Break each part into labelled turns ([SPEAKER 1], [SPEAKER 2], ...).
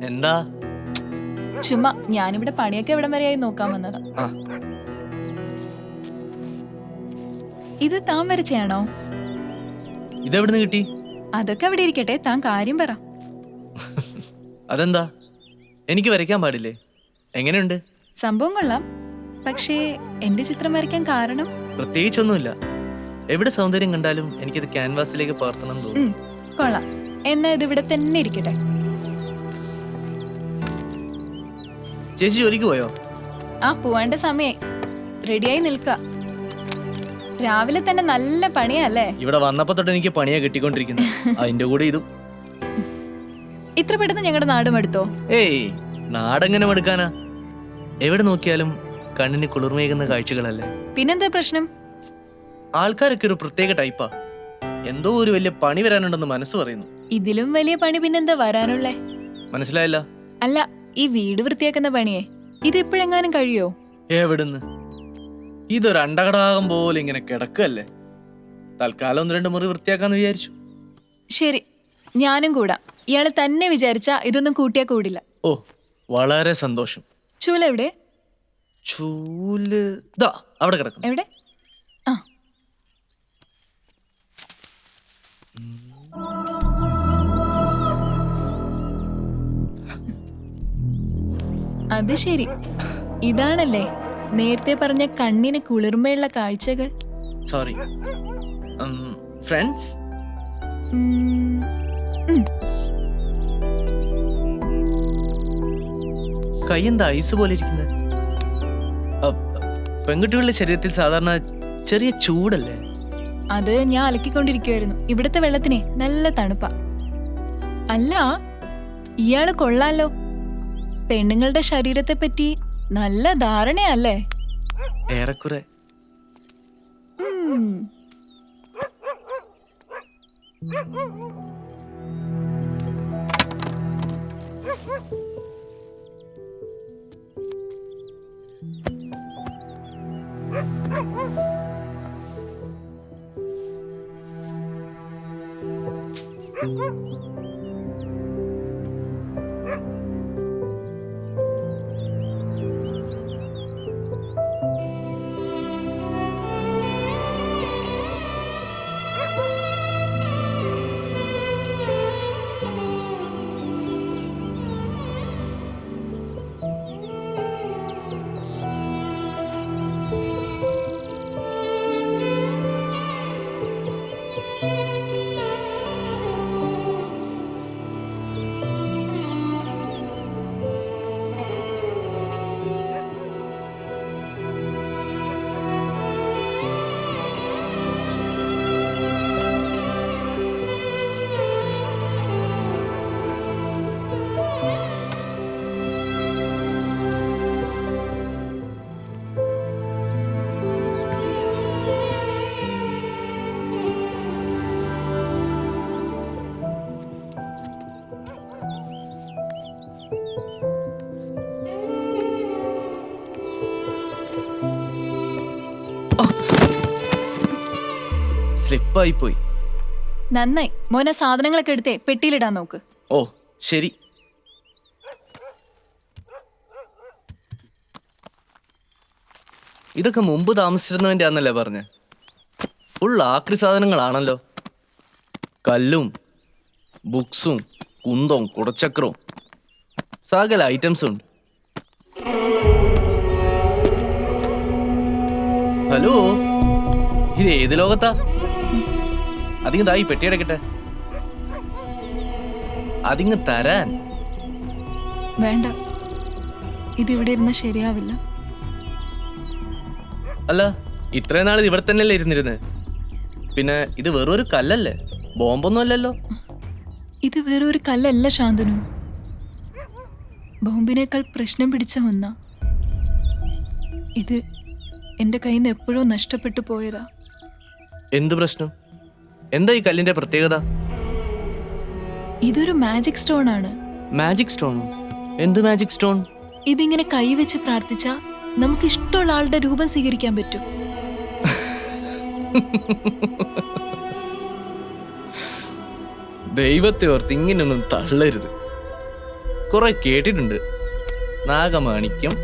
[SPEAKER 1] എന്താ?
[SPEAKER 2] ചുമ്മാ ഞാനിവിടെ പണിയൊക്കെ എവിടം വരെയായി നോക്കാൻ വന്നതാ. ഇത് താൻ വരച്ചാണോ?
[SPEAKER 1] ഇതെവിടുന്ന് കിട്ടി?
[SPEAKER 2] അതൊക്കെ അവിടെ ഇരിക്കട്ടെ, താൻ കാര്യം പറ.
[SPEAKER 1] അതെന്താ, എനിക്ക് വരയ്ക്കാൻ പാടില്ലേ? എങ്ങനെയുണ്ട്?
[SPEAKER 2] സംഭവം കൊള്ളാം, പക്ഷേ എന്റെ ചിത്രം വരയ്ക്കാൻ കാരണം?
[SPEAKER 1] പ്രത്യേകിച്ചൊന്നുമില്ല. എവിടെ സൗന്ദര്യം കണ്ടാലും എനിക്കത് ക്യാൻവാസിലേക്ക് പകർത്തണം തോന്നും.
[SPEAKER 2] കൊള്ളാം, എന്നാ ഇത് ഇവിടെ തന്നെ ഇരിക്കട്ടെ.
[SPEAKER 1] ചേച്ചി ജോലിക്ക് പോയോ?
[SPEAKER 2] ആ, പോവാണ്ട സമയായി. റെഡിയായി നിൽക്ക. രാവിലെ തന്നെ നല്ല പണിയല്ലേ?
[SPEAKER 1] ഇവിടെ വന്നപ്പോ തൊട്ട് എനിക്ക് പണിയാ കിട്ടിക്കൊണ്ടിരിക്കുന്നു. അതിന്റെ കൂടെ ഇതും.
[SPEAKER 2] ഇത്ര പെട്ടെന്ന് ഞങ്ങളുടെ നാടും എടുത്തോ?
[SPEAKER 1] ഏയ്, നാടെങ്ങനെ മടുക്കാനാ? എവിടെ നോക്കിയാലും കണ്ണിന് കുളിർമേകുന്ന കാഴ്ചകളല്ലേ.
[SPEAKER 2] പിന്നെന്താ പ്രശ്നം?
[SPEAKER 1] ആൾക്കാരൊക്കെ ഒരു പ്രത്യേക ടൈപ്പാ. എന്തോ ഒരു വലിയ പണി വരാനുണ്ടെന്ന് മനസ്സ് പറയുന്നു.
[SPEAKER 2] ഇതിലും വലിയ പണി പിന്നെന്താ വരാനുള്ളേ?
[SPEAKER 1] മനസ്സിലായില്ല.
[SPEAKER 2] അല്ല, ഈ വീട് വൃത്തിയാക്കുന്ന പണിയെ ഇതിപ്പോഴെങ്ങാനും കഴിയോ?
[SPEAKER 1] എവിടുന്ന്? ഇതൊരു അണ്ടകടാകം പോലെ ഇങ്ങനെ കിടക്കല്ലേ. തൽക്കാലം 1-2 മുറി വൃത്തിയാക്കാന്ന് വിചാരിച്ചു.
[SPEAKER 2] ശരി, ഞാനും കൂടാ. ഇയാള് തന്നെ വിചാരിച്ചാ ഇതൊന്നും കൂട്ടിയാ കൂടില്ല.
[SPEAKER 1] ഓ, വളരെ സന്തോഷം.
[SPEAKER 2] ചൂല എവിടെ?
[SPEAKER 1] ചൂല് ദാ അവിടെ കിടക്കും.
[SPEAKER 2] എവിടെ? ആ, അത് ശരി. ഇതാണല്ലേ നേരത്തെ പറഞ്ഞ കണ്ണിന് കുളിർമയുള്ള കാഴ്ചകൾ.
[SPEAKER 1] Sorry friends. കൈ എന്താ ഐസ് പോലെ ഇരിക്കുന്നത്? പെൺകുട്ടികളുടെ ശരീരത്തിൽ സാധാരണ ചെറിയ ചൂടല്ലേ?
[SPEAKER 2] അത് ഞാൻ അലക്കിക്കൊണ്ടിരിക്കുവായിരുന്നു. ഇവിടുത്തെ വെള്ളത്തിനെ നല്ല തണുപ്പാ. അല്ല, ഇയാള് കൊള്ളാലോ. പെണ്ണുങ്ങളുടെ ശരീരത്തെ പറ്റി നല്ല ധാരണയല്ലേ?
[SPEAKER 1] ഏറെക്കുറെ. സ്ലിപ്പായി പോയി.
[SPEAKER 2] നന്നായി. മോനെ സാധനങ്ങളൊക്കെ എടുത്തേ പെട്ടിയിലിടാൻ നോക്ക്.
[SPEAKER 1] ഓ ശരി. ഇതൊക്കെ മുമ്പ് താമസിച്ചിരുന്നവന്റെ ആന്നല്ലേ പറഞ്ഞ? ഫുൾ ആക്രി സാധനങ്ങളാണല്ലോ. കല്ലും ബുക്സും കുന്തവും കുടച്ചക്രവും സകല ഐറ്റംസും ഉണ്ട്. ഹലോ, ഇത് ഏത് ലോകത്താ? അതിങ്ങ് തായി പെട്ടിയടക്കട്ടെ. അതിങ്ങ് തരാൻ.
[SPEAKER 2] വേണ്ട, ഇതിവിടെ ഇരുന്ന് ശരിയാവില്ല.
[SPEAKER 1] അല്ല, ഇത്രയും നാൾ ഇവിടെ തന്നെയല്ലേ ഇരുന്നിരുന്നത്? പിന്നെ ഇത് വെറൊരു കല്ലല്ലേ, ബോംബൊന്നും അല്ലല്ലോ.
[SPEAKER 2] ഇത് വേറൊരു കല്ലല്ല ശാന്തനു, ബോംബിനേക്കാൾ പ്രശ്നം പിടിച്ച ഒന്നാ. ഇത് എന്റെ കയ്യിൽ നിന്ന് എപ്പോഴോ നഷ്ടപ്പെട്ടു പോയതാ.
[SPEAKER 1] എന്ത് പ്രശ്നം? എന്താ ഈ കല്ലിന്റെ പ്രത്യേകത?
[SPEAKER 2] ഇതൊരു മാജിക് സ്റ്റോൺ ആണ്.
[SPEAKER 1] മാജിക് സ്റ്റോണോ? എന്ത് മാജിക് സ്റ്റോൺ?
[SPEAKER 2] ഇതിങ്ങനെ കൈവച്ച് പ്രാർത്ഥിച്ചാ നമുക്ക് ഇഷ്ടമുള്ള ആളുടെ രൂപം സ്വീകരിക്കാൻ പറ്റും.
[SPEAKER 1] ദൈവത്തെ ഓർത്ത് ഇങ്ങനെയൊന്നും തള്ളരുത്. കുറെ കേട്ടിട്ടുണ്ട്. നാഗമാണിക്യം,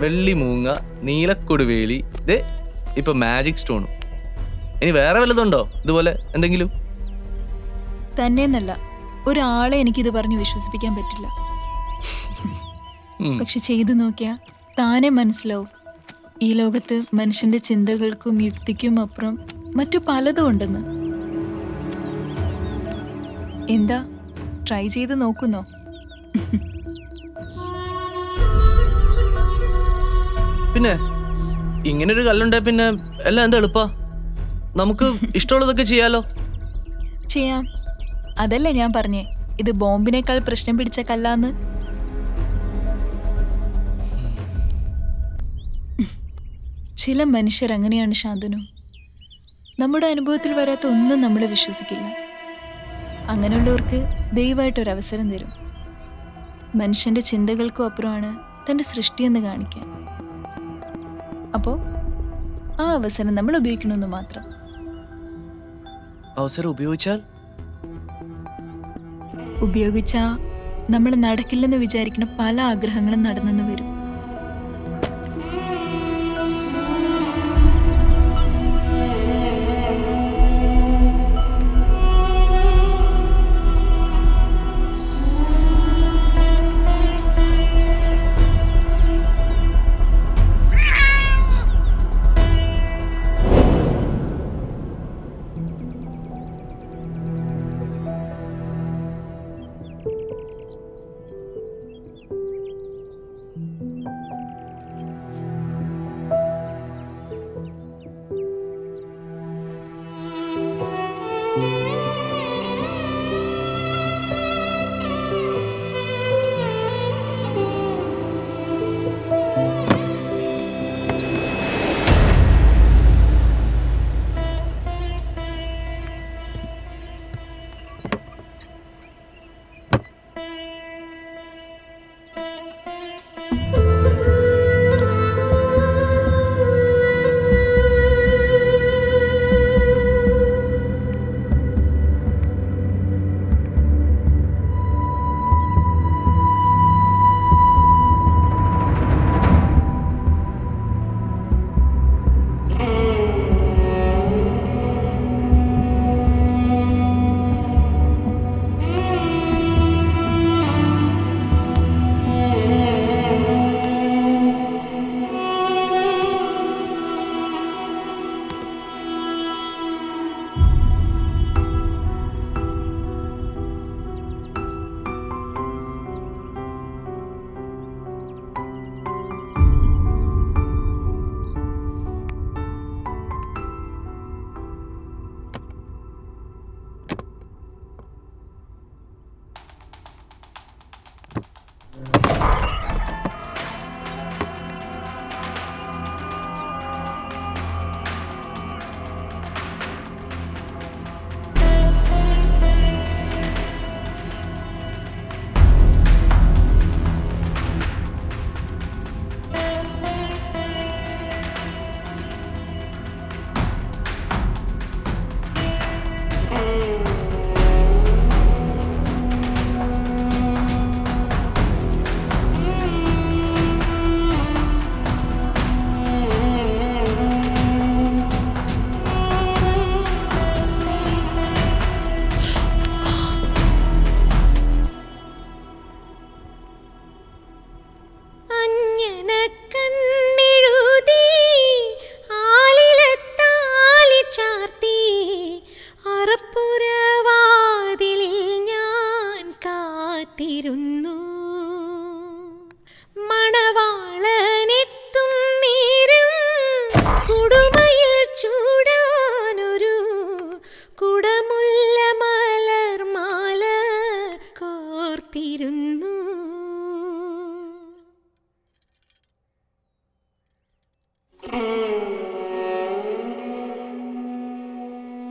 [SPEAKER 1] വെള്ളിമൂങ്ങ, നീലക്കൊടുവേലി, ദേ ഇപ്പൊ മാജിക് സ്റ്റോണും. ഇനി വേറെ വല്ലതുണ്ടോ ഇതുപോലെ എന്തെങ്കിലും?
[SPEAKER 2] തന്നെയെന്നല്ല, ഒരാളെ എനിക്കിത് പറഞ്ഞ് വിശ്വസിപ്പിക്കാൻ പറ്റില്ല. പക്ഷെ ചെയ്തു നോക്കിയാ താനെ മനസ്സിലാവും, ഈ ലോകത്ത് മനുഷ്യന്റെ ചിന്തകൾക്കും യുക്തിക്കും അപ്പുറം മറ്റു പലതും ഉണ്ടെന്ന്. എന്താ, ട്രൈ ചെയ്ത് നോക്കുന്നോ?
[SPEAKER 1] പിന്നെ ഇങ്ങനൊരു കല്ലുണ്ടെ പിന്നെ എല്ലാം എന്താ എളുപ്പാ. നമുക്ക് ഇഷ്ടമുള്ളതൊക്കെ ചെയ്യാലോ.
[SPEAKER 2] ചെയ്യാം. അതല്ലേ ഞാൻ പറഞ്ഞേ, ഇത് ബോംബിനേക്കാൾ പ്രശ്നം പിടിച്ച കല്ലാന്ന്. ചില മനുഷ്യർ അങ്ങനെയാണ് ശാന്തനു. നമ്മുടെ അനുഭവത്തിൽ വരാത്ത ഒന്നും നമ്മൾ വിശ്വസിക്കില്ല. അങ്ങനെയുള്ളവർക്ക് ദയവായിട്ടൊരവസരം തരും. മനുഷ്യന്റെ ചിന്തകൾക്കും അപ്പുറമാണ് തൻ്റെ സൃഷ്ടിയെന്ന് കാണിക്കാൻ. അപ്പോൾ ആ അവസരം നമ്മൾ ഉപയോഗിക്കണമെന്ന് മാത്രം.
[SPEAKER 1] അവസരം
[SPEAKER 2] ഉപയോഗിച്ചാ നമ്മൾ നടക്കില്ലെന്ന് വിചാരിക്കുന്ന പല ആഗ്രഹങ്ങളും നടന്നെന്ന് വരും.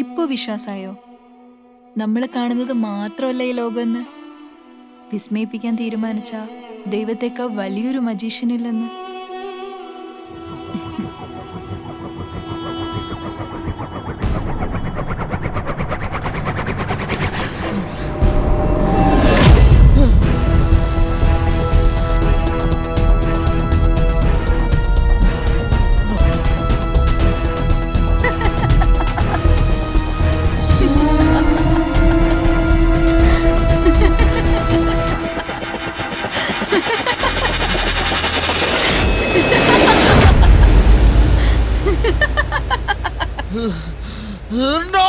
[SPEAKER 2] ഇപ്പൊ വിശ്വാസായോ? നമ്മൾ കാണുന്നത് മാത്രമല്ല ഈ ലോകമെന്ന്. വിസ്മയിപ്പിക്കാൻ തീരുമാനിച്ച ദൈവത്തേക്കാൾ വലിയൊരു മജീഷ്യനില്ലെന്ന്.
[SPEAKER 3] No!